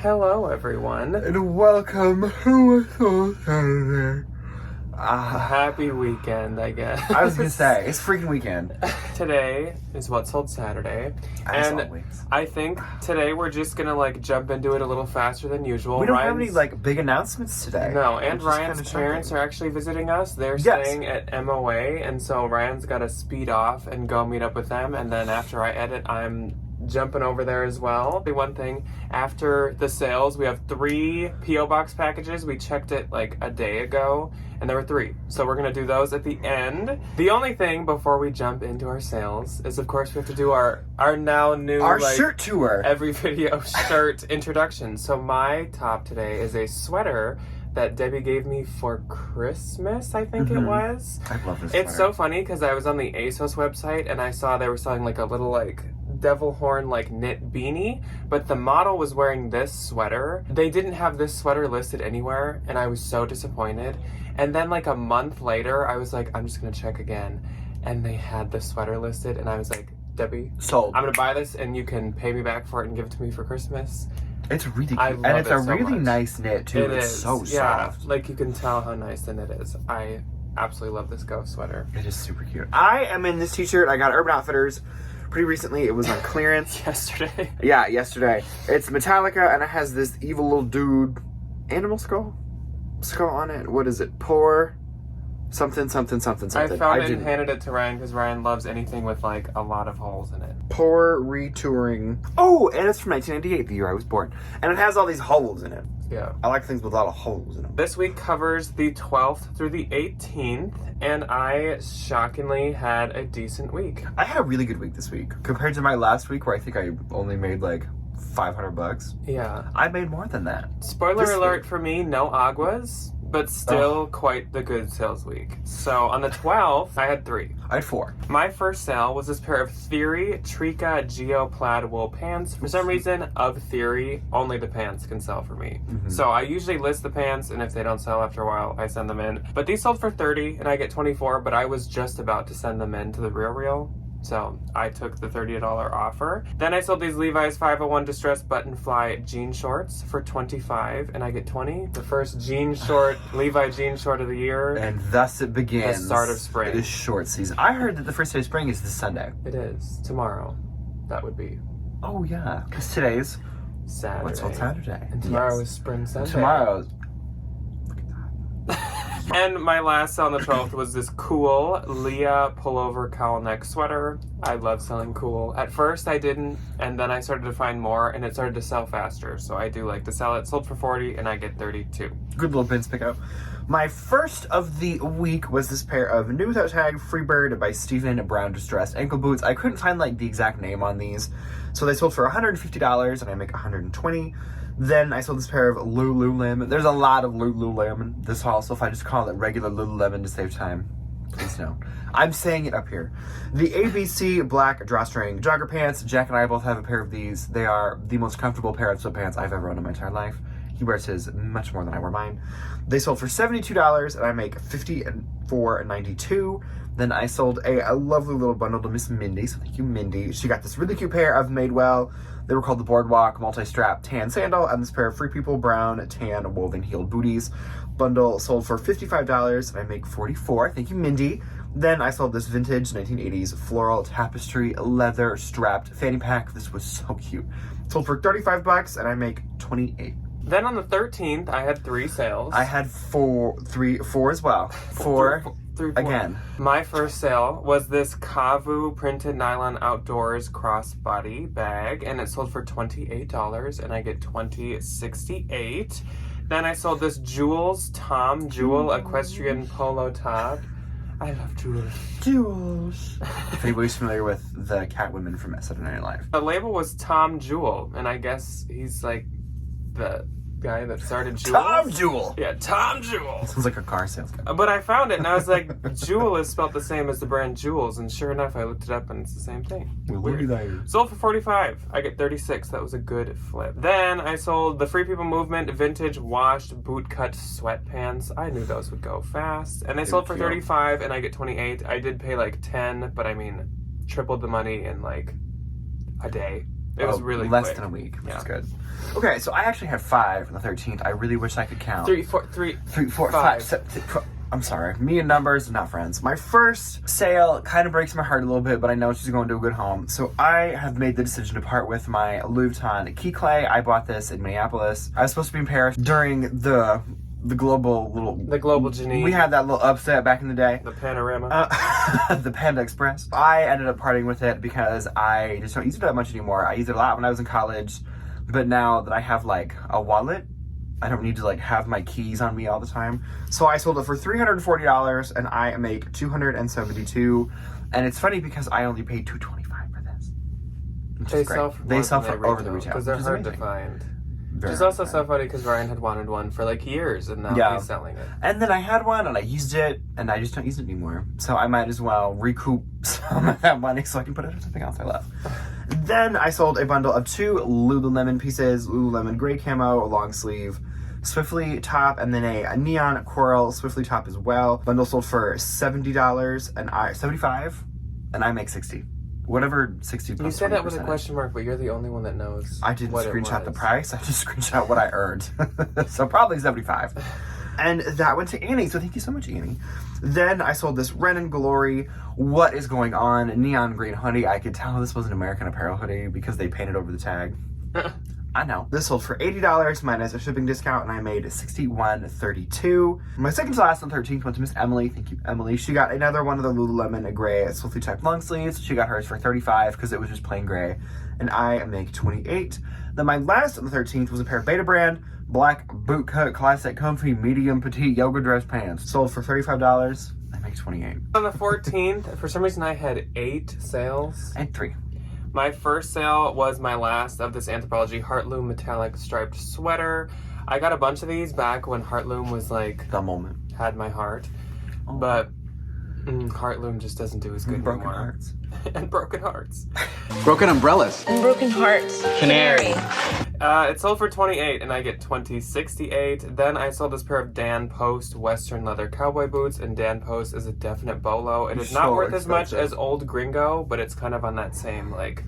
Hello, everyone. And welcome to Saturday. Happy weekend, I guess. I was gonna say, it's freaking weekend. Today is What Sold Saturday. As and always. I think today we're just gonna jump into it a little faster than usual. We don't have any big announcements today. No, and Ryan's parents are actually visiting us. They're staying at MOA, and so Ryan's gotta speed off and go meet up with them, and then after I edit, I'm jumping over there as well. The one thing, after the sales, we have 3 P.O. Box packages. We checked it a day ago, and there were 3. So we're going to do those at the end. The only thing before we jump into our sales is, of course, we have to do our now new... Our shirt tour. Every video shirt introduction. So my top today is a sweater that Debbie gave me for Christmas, I think it was. I love this It's sweater. so funny because I was on the ASOS website and I saw they were selling a little devil horn knit beanie, but the model was wearing this sweater. They didn't have this sweater listed anywhere and I was so disappointed. And then a month later, I was I'm just gonna check again, and they had the sweater listed and I was like, Debbie, sold. I'm gonna buy this and you can pay me back for it and give it to me for Christmas. It's really cute. I love and it's it a so really much. nice knit too. It's is. so soft. You can tell how nice the knit is. I absolutely love this ghost sweater. It is super cute. I am in this t-shirt. I got Urban Outfitters pretty recently. It was on clearance. Yesterday. Yeah, yesterday. It's Metallica and it has this evil little dude animal skull on it. What is it? Poor something. I found it and handed it to Ryan because Ryan loves anything with a lot of holes in it. Poor retouring. Oh, and it's from 1998, the year I was born. And it has all these holes in it. Yeah. I like things with a lot of holes in them. This week covers the 12th through the 18th, and I shockingly had a decent week. I had a really good week this week. Compared to my last week where I think I only made $500. Yeah. I made more than that. Spoiler alert for me, no aguas, but still quite the good sales week. So on the 12th, I had 3. I had 4. My first sale was this pair of Theory Trika Geo Plaid wool pants. For some reason, of Theory, only the pants can sell for me. So I usually list the pants, and if they don't sell after a while, I send them in. But these sold for $30, and I get $24, but I was just about to send them in to the Real. So I took the $30 offer. Then I sold these Levi's 501 distressed button fly jean shorts for $25, and I get $20. The first Levi jean short of the year. And thus it begins. The start of spring. It is short season. I heard that the first day of spring is this Sunday. It is. Tomorrow. That would be. Oh yeah, because today's Saturday. What's on Saturday? And tomorrow is Spring Sunday. Tomorrow. And my last sale on the 12th was this cool Leah pullover cowl neck sweater. I love selling cool. At first I didn't, and then I started to find more, and it started to sell faster. So I do like to sell it. Sold for $40, and I get $32. Good little bins pickup. My first of the week was this pair of new without tag Freebird by Stephen Brown distressed ankle boots. I couldn't find the exact name on these, so they sold for $150, and I make $120. Then I sold this pair of Lululemon. There's a lot of Lululemon in this haul, so if I just call it regular Lululemon to save time, please don't. I'm saying it up here. The ABC black drawstring jogger pants. Jack and I both have a pair of these. They are the most comfortable pair of sweatpants I've ever owned in my entire life. He wears his much more than I wear mine. They sold for $72, and I make $54.92. Then I sold a lovely little bundle to Miss Mindy, so thank you, Mindy. She got this really cute pair of Madewell. They were called the Boardwalk multi-strap tan sandal, and this pair of Free People brown tan woven heeled booties. Bundle sold for $55, and I make $44. Thank you, Mindy. Then I sold this vintage 1980s floral tapestry leather strapped fanny pack. This was so cute. Sold for $35, and I make $28. Then on the 13th, I had 3 sales. I had four as well. Four. Again. My first sale was this Kavu printed nylon outdoors crossbody bag, and it sold for $28, and I get $20.68. Then I sold this Tom Jewel equestrian polo top. I love Jules. Jules. If anybody's familiar with the Catwoman from Saturday Night Live. The label was Tom Jewel, and I guess he's the guy that started Jules. Tom Jewel! Yeah, Tom Jewel. Sounds like a car salesman. But I found it, and I was like, Jewel is spelled the same as the brand Jules, and sure enough, I looked it up, and it's the same thing. Weird. Sold for $45. I get $36. That was a good flip. Then I sold the Free People Movement vintage washed bootcut sweatpants. I knew those would go fast. And they sold for $35, and I get $28. I did pay $10, but I mean, tripled the money in a day. It was really less quick. than a week, which Yeah. is good. Okay, so I actually had 5 on the 13th. I really wish I could count. 3, 4, 3, 3, 4, 5. 5. I'm sorry. Me and numbers are not friends. My first sale kind of breaks my heart a little bit, but I know she's going to a good home. So I have made the decision to part with my Louis Vuitton key clay. I bought this in Minneapolis. I was supposed to be in Paris during the global Janine. We had that little upset back in the day. The panorama. The Panda Express. I ended up parting with it because I just don't use it that much anymore. I used it a lot when I was in college, but now that I have like a wallet, I don't need to like have my keys on me all the time. So I sold it for $340 and I make $272. And it's funny because I only paid $225 for this. They sell for over the retail because they're which is hard amazing. to find. Very It's hard also to so find. funny because Ryan had wanted one for like years and now Yeah. he's selling it. And then I had one and I used it and I just don't use it anymore. So I might as well recoup some of that money so I can put it on something else I love. Then I sold a bundle of 2 Lululemon pieces, Lululemon gray camo, long sleeve, Swiftly top, and then a neon coral Swiftly top as well. Bundle sold for $70 and $75 and I make 60. Whatever 60 plus You say that with a 20% question mark, but you're the only one that knows. I didn't what it screenshot the was. price. I just screenshot what I earned. So probably 75. And that went to Annie. So thank you so much, Annie. Then I sold this Ren & Glory What Is Going On neon green hoodie. I could tell this was an American Apparel hoodie because they painted over the tag. I know. This sold for $80 minus a shipping discount, and I made $61.32. My second to last on 13th went to Miss Emily. Thank you, Emily. She got another one of the Lululemon gray Swiftly type long sleeves. She got hers for $35 because it was just plain gray, and I make $28. Then my last on the 13th was a pair of Beta Brand black boot cut classic comfy medium petite yoga dress pants. Sold for $35. I make $28. On the 14th, for some reason I had 8 sales. And 3. My first sale was my last of this Anthropologie Heartloom metallic striped sweater. I got a bunch of these back when Heartloom was like, The moment. had my heart. Oh. But Heartloom just doesn't do as good Broken anymore. hearts. And broken hearts. Broken umbrellas. And broken hearts. Canary. It sold for $28 and I get $20.68. Then I sold this pair of Dan Post Western leather cowboy boots, and Dan Post is a definite bolo. It is not So worth as much expensive. as Old Gringo, but it's kind of on that same like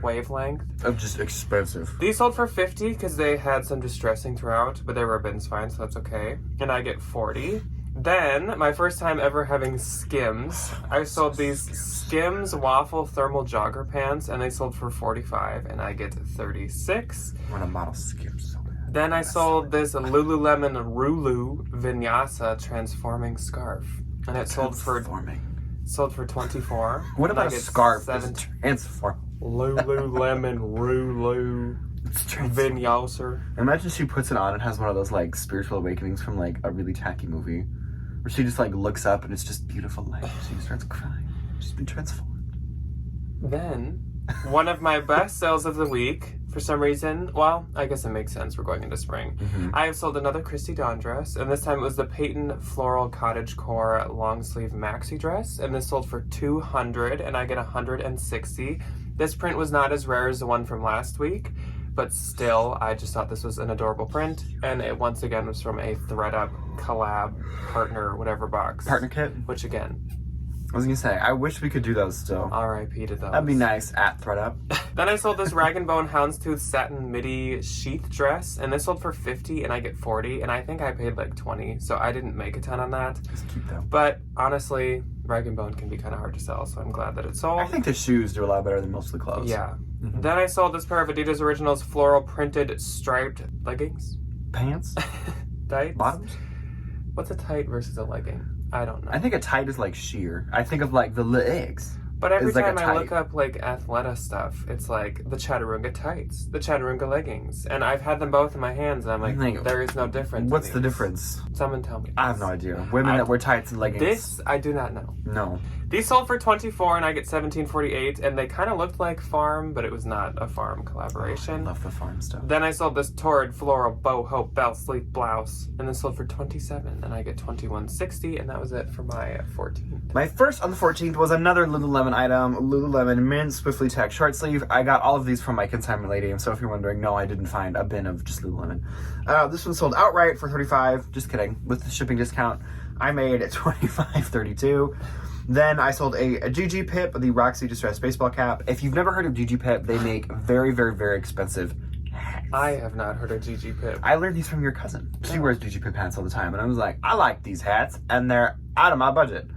wavelength. Of just expensive. These sold for $50 because they had some distressing throughout, but they were bins fine, so that's okay. And I get $40. Then, my first time ever having Skims, I sold these Skims waffle thermal jogger pants, and they sold for $45, and I get $36. When a model skips so bad. Then I sold this Lululemon Rulu Vinyasa transforming scarf, and it sold for $24. What and I about a get scarf 7 that's transform? Lululemon Rulu It's transform. Vinyasa. Imagine she puts it on and has one of those like spiritual awakenings from like a really tacky movie, where she just like looks up and it's just beautiful light. She just starts crying. She's been transformed. Then, one of my best sales of the week, for some reason, well, I guess it makes sense, we're going into spring. I have sold another Christy Dawn dress, and this time it was the Peyton Floral Cottage Core long sleeve maxi dress, and this sold for $200, and I get $160. This print was not as rare as the one from last week, but still, I just thought this was an adorable print, and it once again was from a ThredUp collab partner whatever box. Partner kit. Which again, I was gonna say, I wish we could do those still. RIP to those. That'd be nice at ThredUp. Then I sold this Rag & Bone Houndstooth satin midi sheath dress, and this sold for $50, and I get $40, and I think I paid like $20, so I didn't make a ton on that. Just keep them. But honestly, Rag & Bone can be kind of hard to sell, so I'm glad that it sold. I think the shoes do a lot better than most of the clothes. Yeah. Mhm. Then I sold this pair of Adidas Originals floral printed striped leggings. Pants, Tights? bottoms. What's a tight versus a legging? I don't know. I think a tight is like sheer. I think of like the legs. But every It's like a time I look tight. up like Athleta stuff, it's like the Chaturanga tights, the Chaturanga leggings, and I've had them both in my hands, and I'm like, Like, there is no difference. What's in the these. difference? Someone tell me. I have no idea. Women that wear tights and leggings. This I do not know. No. These sold for $24, and I get $17.48, and they kind of looked like Farm, but it was not a Farm I collaboration. love the farm stuff. Then I sold this Torrid Floral Boho Bell Sleeve blouse, and this sold for $27, and I get $21.60, and that was it for my 14th. My first on the 14th was another Lululemon item, Lululemon Mint Swiftly Tack Short Sleeve. I got all of these from my consignment lady, so if you're wondering, no, I didn't find a bin of just Lululemon. This one sold outright for $35, just kidding, with the shipping discount. I made $25.32. Then I sold a GG Pip, the Roxy Distressed Baseball Cap. If you've never heard of GG Pip, they make very, very, very expensive hats. I have not heard of GG Pip. I learned these from your cousin. She wears GG Pip hats all the time, and I was like, I like these hats, and they're out of my budget.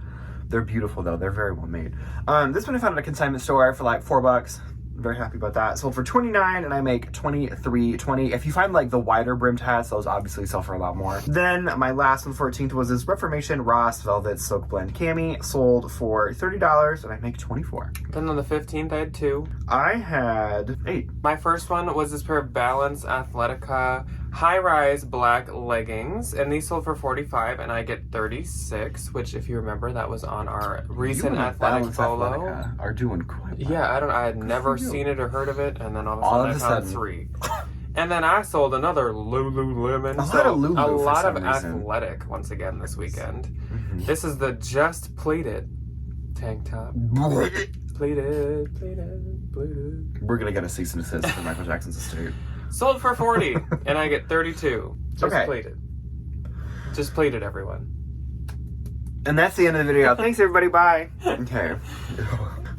They're beautiful, though. They're very well made. This one I found at a consignment store for like $4. Very happy about that. Sold for $29, and I make $23.20. If you find like the wider brimmed hats, those obviously sell for a lot more. Then my last on 14th was this Reformation Ross Velvet Silk Blend Cami. Sold for $30, and I make $24. Then on the 15th, I had 2. I had 8. My first one was this pair of Balance Athletica high-rise black leggings, and these sold for $45, and I get $36, which, if you remember, that was on our recent athletic polo. Are doing quite well. Yeah, I had never seen it or heard of it, and then all of a sudden I found 3. And then I sold another Lululemon. A lot of athletic once again this weekend. Mm-hmm. This is the Just Pleated tank top. Pleated. We're gonna get a cease and desist from Michael Jackson's estate. Sold for $40, and I get $32. Just okay. Pleated. Just pleated, everyone. And that's the end of the video. Thanks, everybody. Bye. Okay.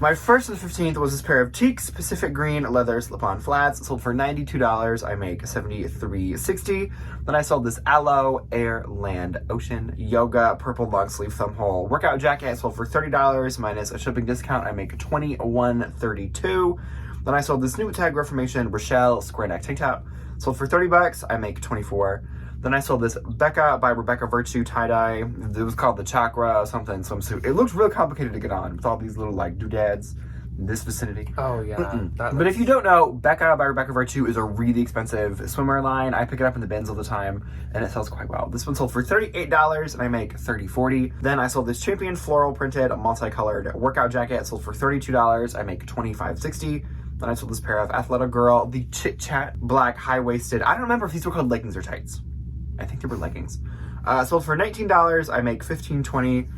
My first on the 15th was this pair of Cheeks Pacific Green leather slip-on flats. Sold for $92. I make $73.60. Then I sold this Aloe Air Land Ocean Yoga purple long sleeve thumb hole workout jacket. Sold for $30 minus a shipping discount. I make $21.32. Then I sold this new tag Reformation Rochelle square neck tank top. Sold for $30. I make $24. Then I sold this Becca by Rebecca Virtue tie-dye. It was called the Chakra or something, swimsuit. It looked real complicated to get on with all these little like doodads in this vicinity. Oh yeah. But if you don't know, Becca by Rebecca Virtue is a really expensive swimwear line. I pick it up in the bins all the time, and it sells quite well. This one sold for $38, and I make $30.40. Then I sold this Champion floral printed multicolored workout jacket. Sold for $32. I make $25.60. Then I sold this pair of Athleta Girl, the Chit Chat black high-waisted. I don't remember if these were called leggings or tights. I think they were leggings. Sold for $19. I make $15.20.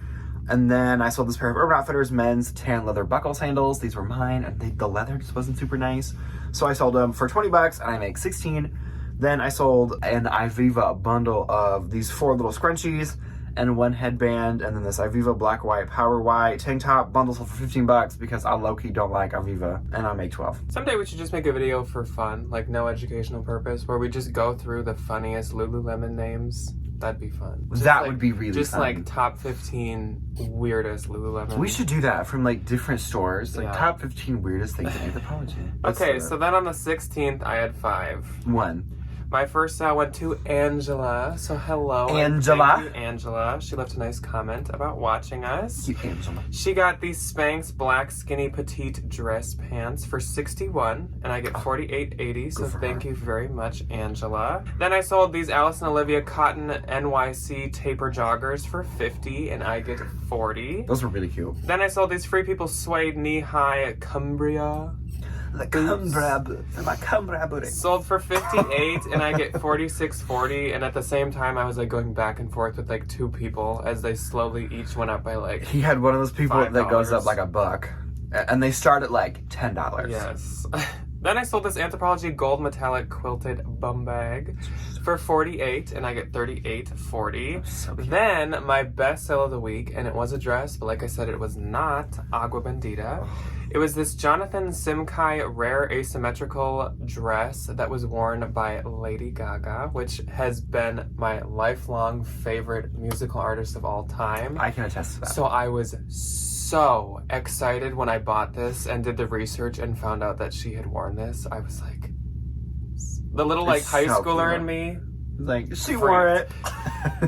And then I sold this pair of Urban Outfitters men's tan leather buckle sandals. These were mine, and the leather just wasn't super nice. So I sold them for $20, and I make $16. Then I sold an Iviva bundle of these 4 little scrunchies and 1 headband, and then this Iviva black white power white tank top bundle sold for $15 because I low-key don't like Iviva, and I make $12. Someday we should just make a video for fun, like no educational purpose, where we just go through the funniest Lululemon names. That'd be fun. That would be really fun. Just like top 15 weirdest Lululemon. We should do that from like different stores, like top 15 weirdest things in Anthropology. Okay, so then on the 16th, I had 5. 1. My first went to Angela. So hello, Angela. Thank you, Angela. She left a nice comment about watching us. You, Angela. She got these Spanx black skinny petite dress pants for $61, and I get $48.80. So thank you very much, Angela. Then I sold these Alice and Olivia cotton NYC taper joggers for $50, and I get $40. Those were really cute. Then I sold these Free People suede knee-high Cumbria. The Cumbria boots. My Cumbria booty. Sold for $58, and I get $46.40. And at the same time, I was like going back and forth with like 2 people as they slowly each went up by like. He had one of those people $5. that goes up like $1, and they start at like $10. Yes. Then I sold this Anthropologie gold metallic quilted bum bag for $48, and I get $38.40. So cute. Then my best sale of the week, and it was a dress, but like I said, it was not Agua Bendita. It was this Jonathan Simkai rare asymmetrical dress that was worn by Lady Gaga, which has been my lifelong favorite musical artist of all time. I can attest to that. So I was so excited when I bought this and did the research and found out that she had worn this. I was like, the little like high schooler in me. Like, she wore it.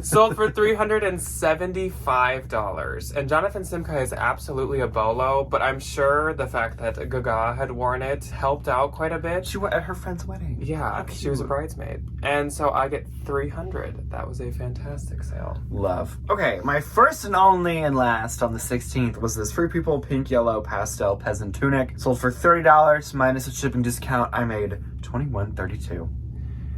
Sold for $375. And Jonathan Simkai is absolutely a bolo, but I'm sure the fact that Gaga had worn it helped out quite a bit. She went at her friend's wedding. Yeah, she was a bridesmaid. And so I get $300. That was a fantastic sale. Love. Okay, my first and only and last on the 16th was this Free People pink yellow pastel peasant tunic. Sold for $30 minus a shipping discount. I made $21.32.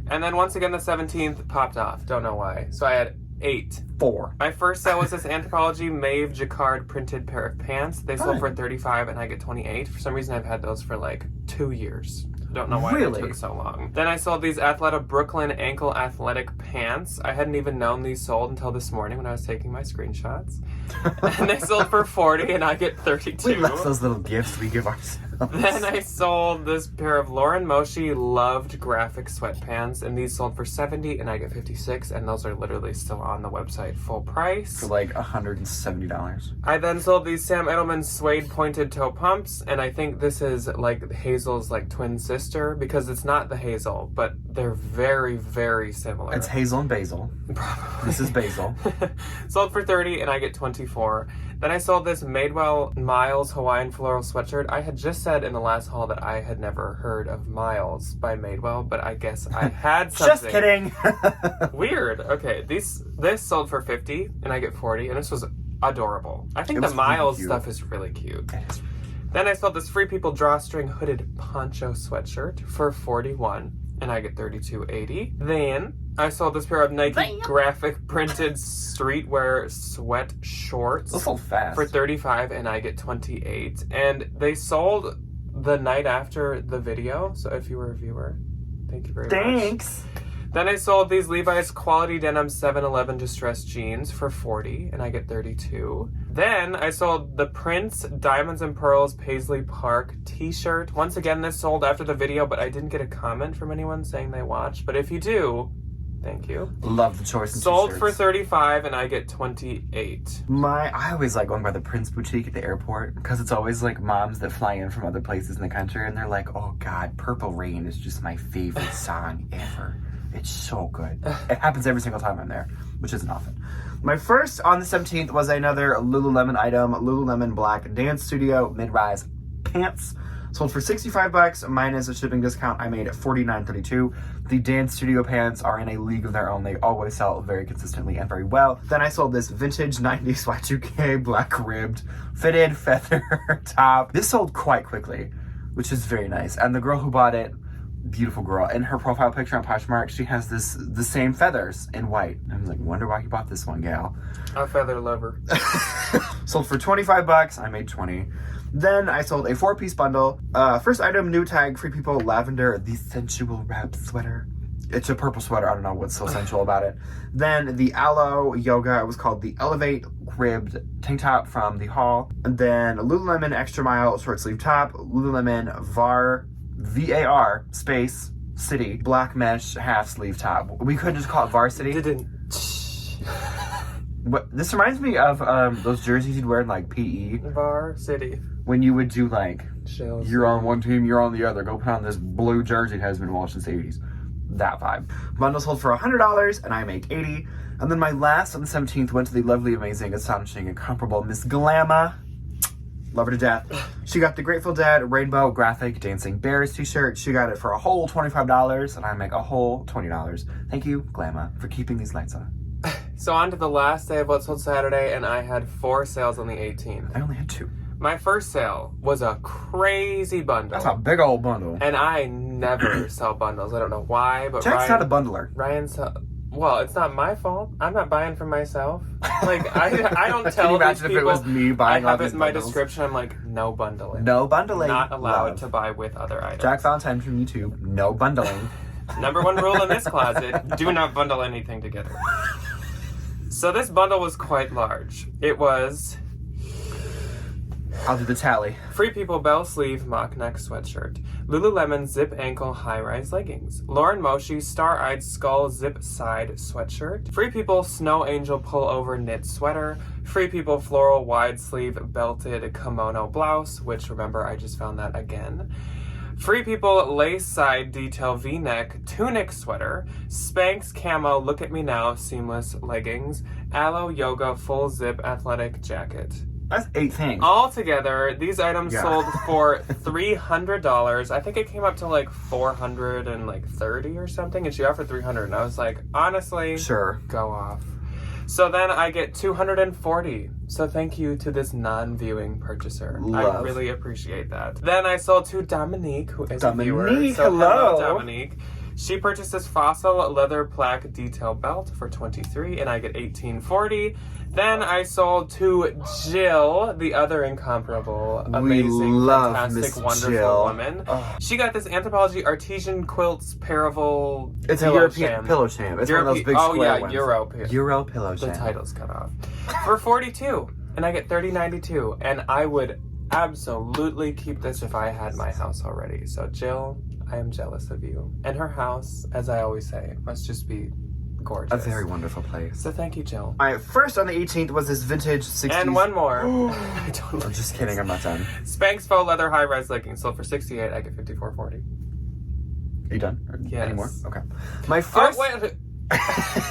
And then once again, the 17th popped off. Don't know why. So I had 8. 4. My first sale was this Anthropologie Maeve Jacquard printed pair of pants. They sold for $35, and I get $28. For some reason, I've had those for like 2 years. Don't know why Really? it took so long. Then I sold these Athleta Brooklyn ankle athletic pants. I hadn't even known these sold until this morning when I was taking my screenshots. And they sold for $40 and I get $32. We love those little gifts we give ourselves. Then I sold this pair of Lauren Moshi loved graphic sweatpants, and these sold for $70 and I get $56, and those are literally still on the website full price. For like $170. I then sold these Sam Edelman suede pointed toe pumps, and I think this is like Hazel's like twin sister, because it's not the Hazel, but they're very, very similar. It's Hazel and Basil. Probably. This is Basil. Sold for $30 and I get $24. Then I sold this Madewell Miles Hawaiian floral sweatshirt. I had just said in the last haul that I had never heard of Miles by Madewell, but I guess I had something. Just kidding. Weird. Okay, this sold for $50 and I get $40, and this was adorable. I think It the was Miles really cute. stuff is really cute. Then I sold this Free People drawstring hooded poncho sweatshirt for $41 and I get $32.80. Then I sold this pair of Nike graphic printed streetwear sweat shorts Those sold fast. for $35 and I get $28. And they sold the night after the video, so if you were a viewer, thank you very much. Thanks. Then I sold these Levi's Quality Denim 711 distressed jeans for $40 and I get $32. Then I sold the Prince Diamonds and Pearls Paisley Park t-shirt. Once again, this sold after the video, but I didn't get a comment from anyone saying they watched. But if you do, thank you. Love the choice in Sold t-shirts. for $35 and I get $28. I always like going by the Prince Boutique at the airport, because it's always like moms that fly in from other places in the country, and they're like, oh God, Purple Rain is just my favorite song ever. It's so good. It happens every single time I'm there, which isn't often. My first on the 17th was another Lululemon item, Lululemon Black Dance Studio mid-rise pants. Sold for $65 minus a shipping discount. I made $49.32. The Dance Studio pants are in a league of their own. They always sell very consistently and very well. Then I sold this vintage 90s Y2K black ribbed fitted feather top. This sold quite quickly, which is very nice. And the girl who bought it, beautiful girl, in her profile picture on Poshmark, she has the same feathers in white. I was like, wonder why you bought this one, gal. A feather lover. Sold for $25. I made $20. Then I sold a 4-piece bundle. First item, new tag, Free People Lavender, the sensual wrap sweater. It's a purple sweater. I don't know what's so sensual about it. Then the Aloe Yoga. It was called the Elevate ribbed tank top from the haul. And then Lululemon Extra Mile short sleeve top. Lululemon VAR space city black mesh half sleeve top. We could just call it Varsity. But this reminds me of those jerseys you'd wear in like PE. Varsity. When you would do like, Shells. you're on one team, you're on the other. Go put on this blue jersey that has been washed since the 80s. That vibe. Bundle sold for $100 and I make $80. And then my last on the 17th went to the lovely, amazing, astonishing, incomparable Miss Glamour. Love her to death. She got the Grateful Dead Rainbow Graphic Dancing Bears t-shirt. She got it for a whole $25 and I make a whole $20. Thank you, Glamour, for keeping these lights on. So on to the last day of What Sold Saturday, and I had 4 sales on the 18th. I only had 2. My first sale was a crazy bundle. That's a big old bundle. And I never sell bundles. I don't know why, but Jack's not a bundler. Well, it's not my fault. I'm not buying for myself. Like, I don't tell Can you these imagine people. if it was me buying I all have it these in my bundles? description. I'm like, no bundling. No bundling. Not allowed Love. to buy with other items. Jack Valentine from YouTube. No bundling. Number 1 rule in this closet, do not bundle anything together. So this bundle was quite large. It was I'll do the tally. Free People bell sleeve mock neck sweatshirt, Lululemon zip ankle high-rise leggings, Lauren Moshi star-eyed skull zip side sweatshirt, Free People snow angel pullover knit sweater, Free People floral wide sleeve belted kimono blouse, which remember I just found that again, Free People lace side detail v-neck tunic sweater, Spanx camo look at me now seamless leggings, Aloe yoga full zip athletic jacket. That's 8 things. Altogether, these items Yeah. sold for $300. I think it came up to like $430 or something, and she offered $300. And I was like, honestly, Sure. go off. So then I get $240. So thank you to this non-viewing purchaser. I Love. really appreciate that. Then I sold to Dominique, who is a viewer. Dominique, So hello. Dominique. She purchased this fossil leather plaque detail belt for $23, and I get $18.40. Then I sold to Jill, the other incomparable, amazing, fantastic, wonderful woman. Oh. She got this Anthropologie Artesian Quilts Paravel. It's a European pillow sham. It's one of those big square ones. Euro pillow sham. The title's cut off. For $42, and I get $30.92, and I would absolutely keep this if I had my house already. So Jill, I am jealous of you. And her house, as I always say, must just be gorgeous. A very wonderful place. So thank you, Jill. All right, first on the 18th was this vintage 60s. And one more. I'm just kidding, I'm not done. Spanx faux leather high-rise leggings sold for $68. I get $54.40. Are you done? Yes. Any more? Okay. My first... Oh, wait.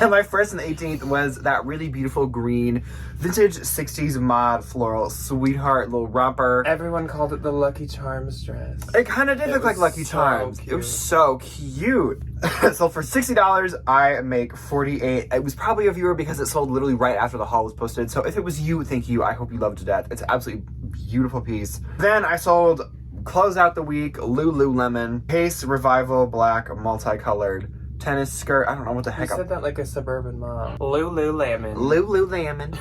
My first on the 18th was that really beautiful green vintage 60s mod floral sweetheart little romper. Everyone called it the Lucky Charms dress. It kind of did look like Lucky Charms. Cute. It was so cute. So for $60, I make $48. It was probably a viewer because it sold literally right after the haul was posted. So if it was you, thank you. I hope you loved it to death. It's an absolutely beautiful piece. Then I sold close out the week Lululemon Pace Revival Black multicolored tennis skirt. I don't know what the heck. You said that like a suburban mom. Lululemon. Lululemon.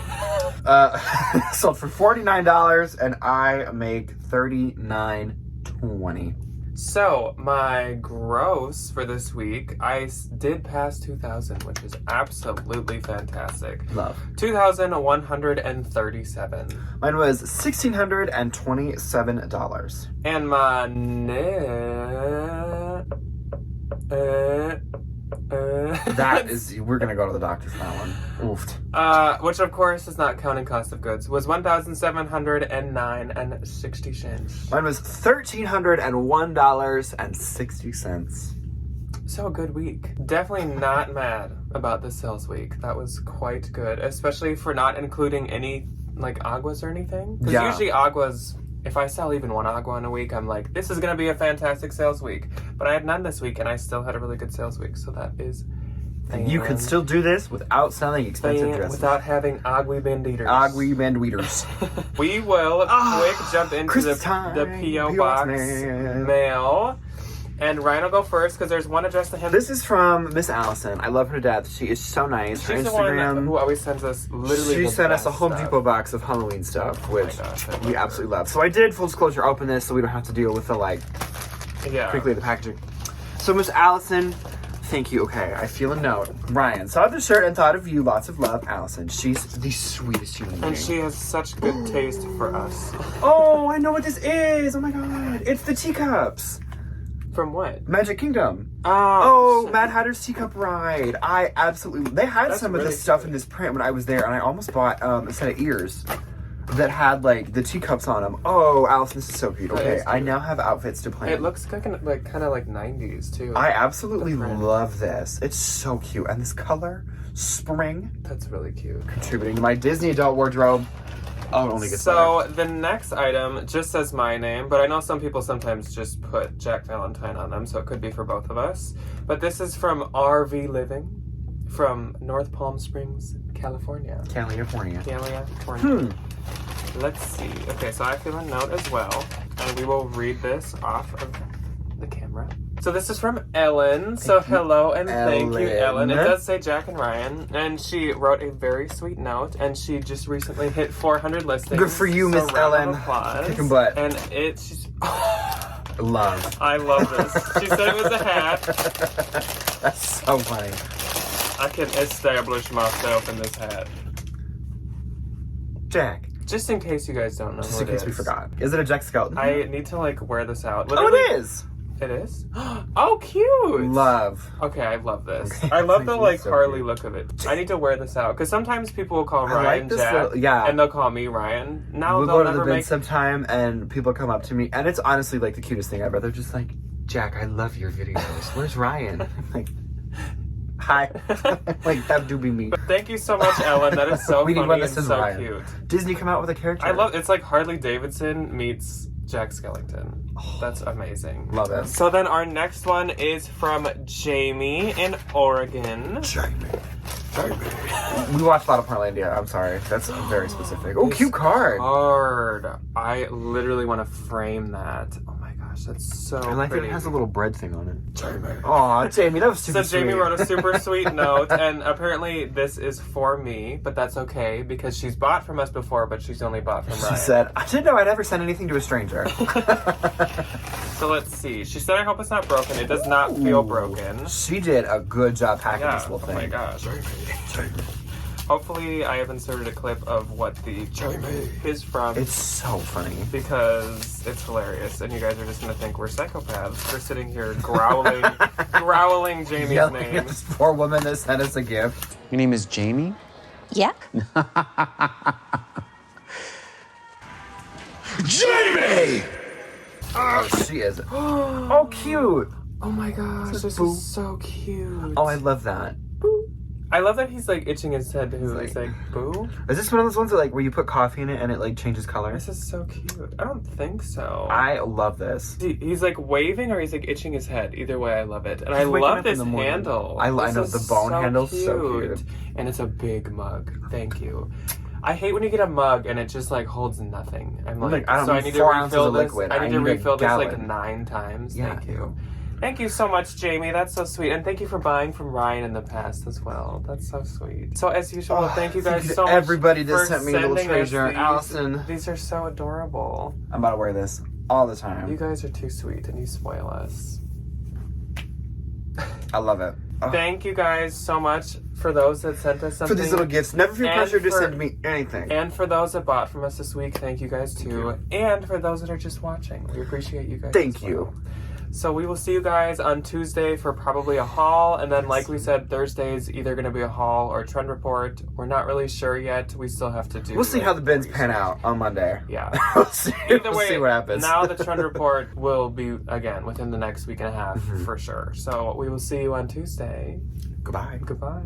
Sold for $49, and I make $39.20. So my gross for this week, I did pass 2,000, which is absolutely fantastic. Love. 2,137. Mine was $1,627. And my that is, we're gonna go to the doctor for that one. Oofed. Which of course is not counting cost of goods, was $1,709.60. Mine was $1,301.60. So a good week. Definitely not mad about the sales week. That was quite good, especially for not including any like aguas or anything. Because usually aguas, if I sell even one agua in a week, I'm like, this is going to be a fantastic sales week. But I had none this week, and I still had a really good sales week. So that is... You can still do this without selling expensive dresses. Without having agui banditas. Agui banditas. We will quick jump into the P.O. Box mail. And Ryan will go first because there's one addressed to him. This is from Miss Allison. I love her to death. She is so nice. Her She's Instagram. The one who always sends us literally She sent us a Home stuff. Depot box of Halloween stuff, which we absolutely love. So I did, full disclosure, open this so we don't have to deal with the quickly the packaging. So Miss Allison, thank you. Okay, I feel a note. Ryan saw the shirt and thought of you. Lots of love, Allison. She's the sweetest human being. And she has such good taste for us. Oh, I know what this is. Oh my god. It's the teacups. From what? Magic Kingdom. Oh, Mad Hatter's Teacup Ride. I absolutely... They had some of this stuff in this print when I was there, and I almost bought a set of ears that had, the teacups on them. Oh, Allison, this is so cute. Okay, I now have outfits to plan. It looks kind of like 90s, too. I absolutely love this. It's so cute. And this color, spring. That's really cute. Contributing to my Disney adult wardrobe. Oh, it only gets better. The next item just says my name, but I know some people sometimes just put Jack Valentine on them, so it could be for both of us. But this is from RV Living from North Palm Springs, California. California. Let's see. Okay, so I feel a note as well, and we will read this off of the camera. So this is from Ellen. Hello and thank you, Ellen. It does say Jack and Ryan, and she wrote a very sweet note, and she just recently hit 400 listings. Good for you, Miss Ellen. Kicking butt. And she's... Love. I love this. She said it was a hat. That's so funny. I can establish myself in this hat. Jack. Just in case you guys don't know Just in case we forgot. Is it a Jack Skelton? I need to wear this out. Literally, it is! It is? Oh, cute! Love. Okay, I love this. Okay. I love the so Harley cute. look of it. I need to wear this out because sometimes people will call Ryan Jack, and they'll call me Ryan. Now we'll they'll go to never the bed sometime, and people come up to me, and it's honestly the cutest thing ever. They're just like, Jack, I love your videos. Where's Ryan? I'm like, hi. That do be me. But thank you so much, Ellen. That is so funny and so Ryan. cute. Disney come out with a character. I love it's like Harley Davidson meets Jack Skellington. That's amazing. Love it. So then our next one is from Jamie in Oregon. Jamie. We watched a lot of Portlandia. I'm sorry. That's very specific. Oh, cute card. I literally want to frame that. Oh my gosh. gosh, that's so I like pretty. it has a little bread thing on it. Jamie. Aw, Jamie, that was super So Jamie sweet. wrote a super sweet note, and apparently this is for me, but that's okay because she's bought from us before, but she's only bought from Ryan. She said, I didn't know I'd ever send anything to a stranger. So let's see. She said, I hope it's not broken. It does not feel broken. She did a good job packing Yeah, this little thing. oh my gosh. Hopefully I have inserted a clip of what the is from. It's so funny. Because it's hilarious, and you guys are just gonna think we're psychopaths. We're sitting here growling Jamie's Yelling name. at this poor woman that sent us a gift. Your name is Jamie? Yeah. Jamie! Oh, she is. Oh, cute. Oh my gosh, this Boo. is so cute. Oh, I love that. I love that he's like itching his head too. He's He's like, boo? Is this one of those ones that, like, where you put coffee in it and it, like, changes color? This is so cute. I don't think so. I love this. He's like waving or he's like itching his head. Either way, I love it. And I He's waking love up in this the morning. handle. I This know, is the bone handle's so cute. And it's a big mug. Thank you. I hate when you get a mug and it just like holds nothing. I'm like, I don't so I need need to 4 ounces refill of this. liquid. I need to a refill this like gallon. 9 times. Yeah. Thank you. Thank you so much, Jamie. That's so sweet. And thank you for buying from Ryan in the past as well. That's so sweet. So as usual, thank you guys so much. Everybody that for sent me a little sending us treasure. these. Allison. These are so adorable. I'm about to wear this all the time. You guys are too sweet and you spoil us. I love it. Oh. Thank you guys so much for those that sent us something. For these little gifts. Never feel And pressure to for- send me anything. And for those that bought from us this week, thank you guys too. you. And for those that are just watching, we appreciate you guys. Thank as you. well. So we will see you guys on Tuesday for probably a haul, and then like we said, Thursday's either going to be a haul or a trend report. We're not really sure yet. We still have to do. We'll see like, how the bins pan research. out on Monday. Yeah. we'll see, Either we'll way, see what happens. now the trend report will be again within the next week and a half Mm-hmm. for sure. So we will see you on Tuesday. Goodbye. Goodbye.